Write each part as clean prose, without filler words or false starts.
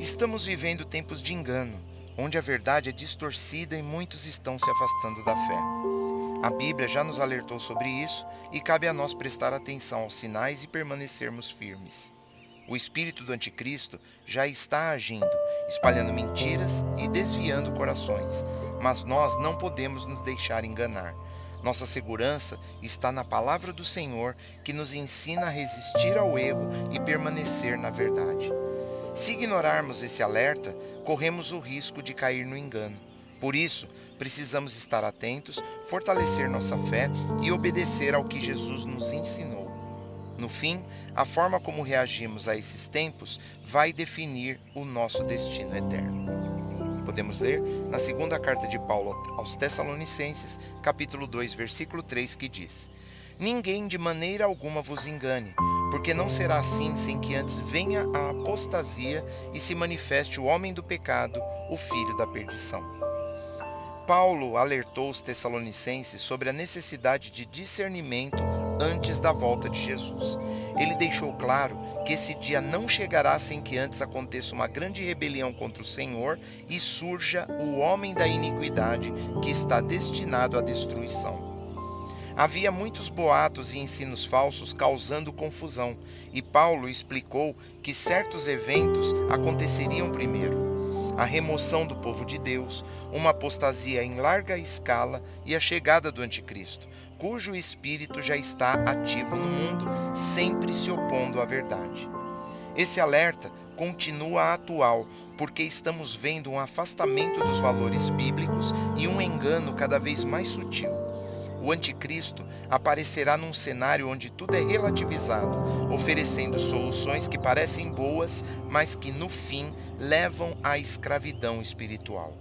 Estamos vivendo tempos de engano, onde a verdade é distorcida e muitos estão se afastando da fé. A Bíblia já nos alertou sobre isso e cabe a nós prestar atenção aos sinais e permanecermos firmes. O espírito do anticristo já está agindo, espalhando mentiras e desviando corações, mas nós não podemos nos deixar enganar. Nossa segurança está na palavra do Senhor, que nos ensina a resistir ao erro e permanecer na verdade. Se ignorarmos esse alerta, corremos o risco de cair no engano. Por isso, precisamos estar atentos, fortalecer nossa fé e obedecer ao que Jesus nos ensinou. No fim, a forma como reagimos a esses tempos vai definir o nosso destino eterno. Podemos ler na segunda carta de Paulo aos Tessalonicenses, capítulo 2, versículo 3, que diz: Ninguém de maneira alguma vos engane, porque não será assim sem que antes venha a apostasia e se manifeste o homem do pecado, o filho da perdição. Paulo alertou os Tessalonicenses sobre a necessidade de discernimento antes da volta de Jesus. Ele deixou claro que esse dia não chegará sem que antes aconteça uma grande rebelião contra o Senhor e surja o homem da iniquidade que está destinado à destruição. Havia muitos boatos e ensinos falsos causando confusão, e Paulo explicou que certos eventos aconteceriam primeiro: a remoção do povo de Deus, uma apostasia em larga escala e a chegada do anticristo, cujo espírito já está ativo no mundo, sempre se opondo à verdade. Esse alerta continua atual, porque estamos vendo um afastamento dos valores bíblicos e um engano cada vez mais sutil. O anticristo aparecerá num cenário onde tudo é relativizado, oferecendo soluções que parecem boas, mas que no fim levam à escravidão espiritual.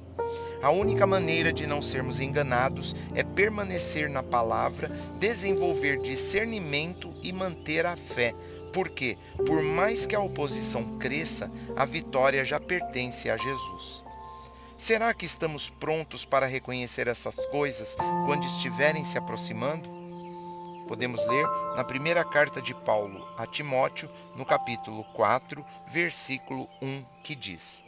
A única maneira de não sermos enganados é permanecer na palavra, desenvolver discernimento e manter a fé, porque, por mais que a oposição cresça, a vitória já pertence a Jesus. Será que estamos prontos para reconhecer essas coisas quando estiverem se aproximando? Podemos ler na primeira carta de Paulo a Timóteo, no capítulo 4, versículo 1, que diz: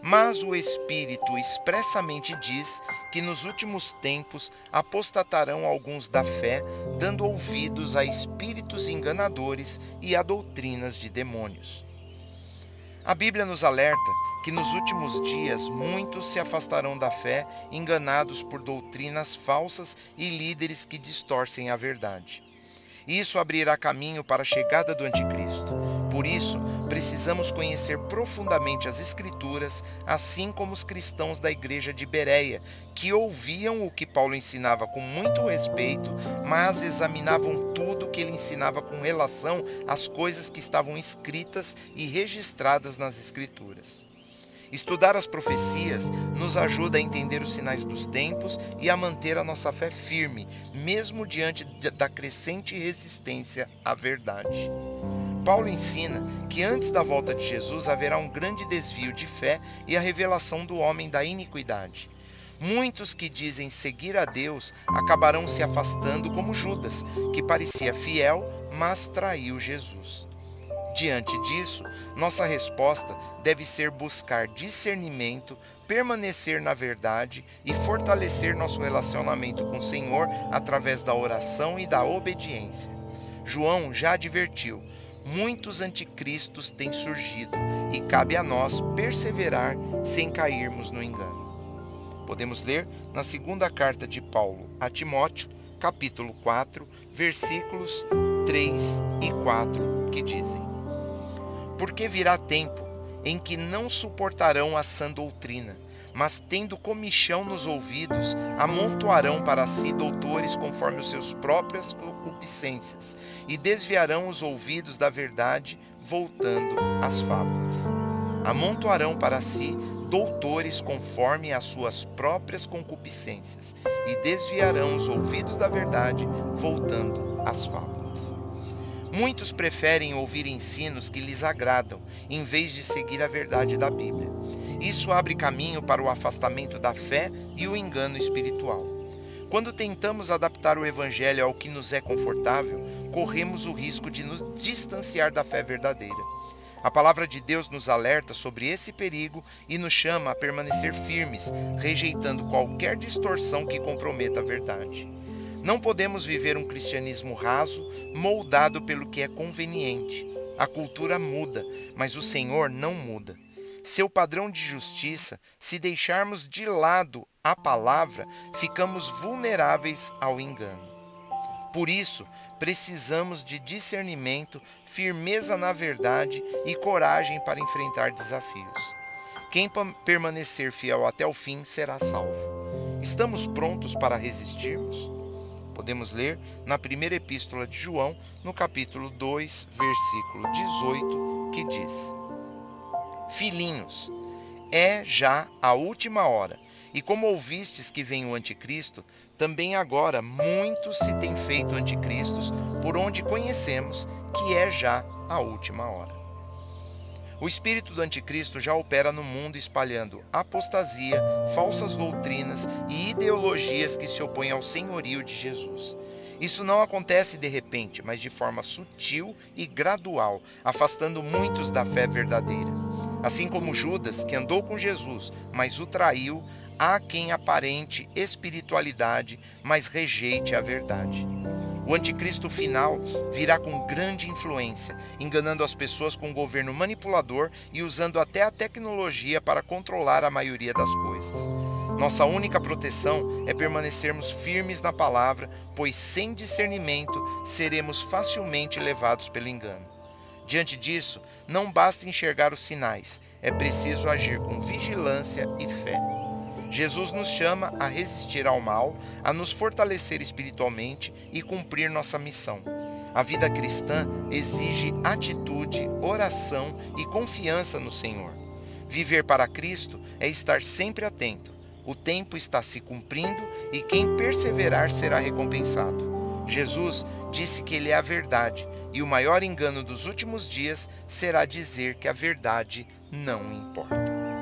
Mas o Espírito expressamente diz que nos últimos tempos apostatarão alguns da fé, dando ouvidos a espíritos enganadores e a doutrinas de demônios. A Bíblia nos alerta que nos últimos dias muitos se afastarão da fé, enganados por doutrinas falsas e líderes que distorcem a verdade. Isso abrirá caminho para a chegada do anticristo. Por isso, precisamos conhecer profundamente as Escrituras, assim como os cristãos da igreja de Bereia, que ouviam o que Paulo ensinava com muito respeito, mas examinavam tudo o que ele ensinava com relação às coisas que estavam escritas e registradas nas Escrituras. Estudar as profecias nos ajuda a entender os sinais dos tempos e a manter a nossa fé firme, mesmo diante da crescente resistência à verdade. Paulo ensina que antes da volta de Jesus haverá um grande desvio de fé e a revelação do homem da iniquidade. Muitos que dizem seguir a Deus acabarão se afastando, como Judas, que parecia fiel, mas traiu Jesus. Diante disso, nossa resposta deve ser buscar discernimento, permanecer na verdade e fortalecer nosso relacionamento com o Senhor através da oração e da obediência. João já advertiu: muitos anticristos têm surgido e cabe a nós perseverar sem cairmos no engano. Podemos ler na segunda carta de Paulo a Timóteo, capítulo 4, versículos 3 e 4, que dizem: Porque virá tempo em que não suportarão a sã doutrina, mas tendo comichão nos ouvidos, amontoarão para si doutores conforme os seus próprias concupiscências, e desviarão os ouvidos da verdade, voltando às fábulas. Amontoarão para si doutores conforme as suas próprias concupiscências, e desviarão os ouvidos da verdade, voltando às fábulas. Muitos preferem ouvir ensinos que lhes agradam, em vez de seguir a verdade da Bíblia. Isso abre caminho para o afastamento da fé e o engano espiritual. Quando tentamos adaptar o Evangelho ao que nos é confortável, corremos o risco de nos distanciar da fé verdadeira. A palavra de Deus nos alerta sobre esse perigo e nos chama a permanecer firmes, rejeitando qualquer distorção que comprometa a verdade. Não podemos viver um cristianismo raso, moldado pelo que é conveniente. A cultura muda, mas o Senhor não muda. Seu padrão de justiça, se deixarmos de lado a palavra, ficamos vulneráveis ao engano. Por isso, precisamos de discernimento, firmeza na verdade e coragem para enfrentar desafios. Quem permanecer fiel até o fim será salvo. Estamos prontos para resistirmos? Podemos ler na primeira epístola de João, no capítulo 2, versículo 18, que diz: Filhinhos, é já a última hora, e como ouvistes que vem o anticristo, também agora muitos se têm feito anticristos, por onde conhecemos que é já a última hora. O espírito do anticristo já opera no mundo espalhando apostasia, falsas doutrinas e ideologias que se opõem ao senhorio de Jesus. Isso não acontece de repente, mas de forma sutil e gradual, afastando muitos da fé verdadeira. Assim como Judas, que andou com Jesus, mas o traiu, há quem aparente espiritualidade, mas rejeite a verdade. O anticristo final virá com grande influência, enganando as pessoas com um governo manipulador e usando até a tecnologia para controlar a maioria das coisas. Nossa única proteção é permanecermos firmes na palavra, pois sem discernimento seremos facilmente levados pelo engano. Diante disso, não basta enxergar os sinais, é preciso agir com vigilância e fé. Jesus nos chama a resistir ao mal, a nos fortalecer espiritualmente e cumprir nossa missão. A vida cristã exige atitude, oração e confiança no Senhor. Viver para Cristo é estar sempre atento. O tempo está se cumprindo e quem perseverar será recompensado. Jesus disse que Ele é a verdade, e o maior engano dos últimos dias será dizer que a verdade não importa.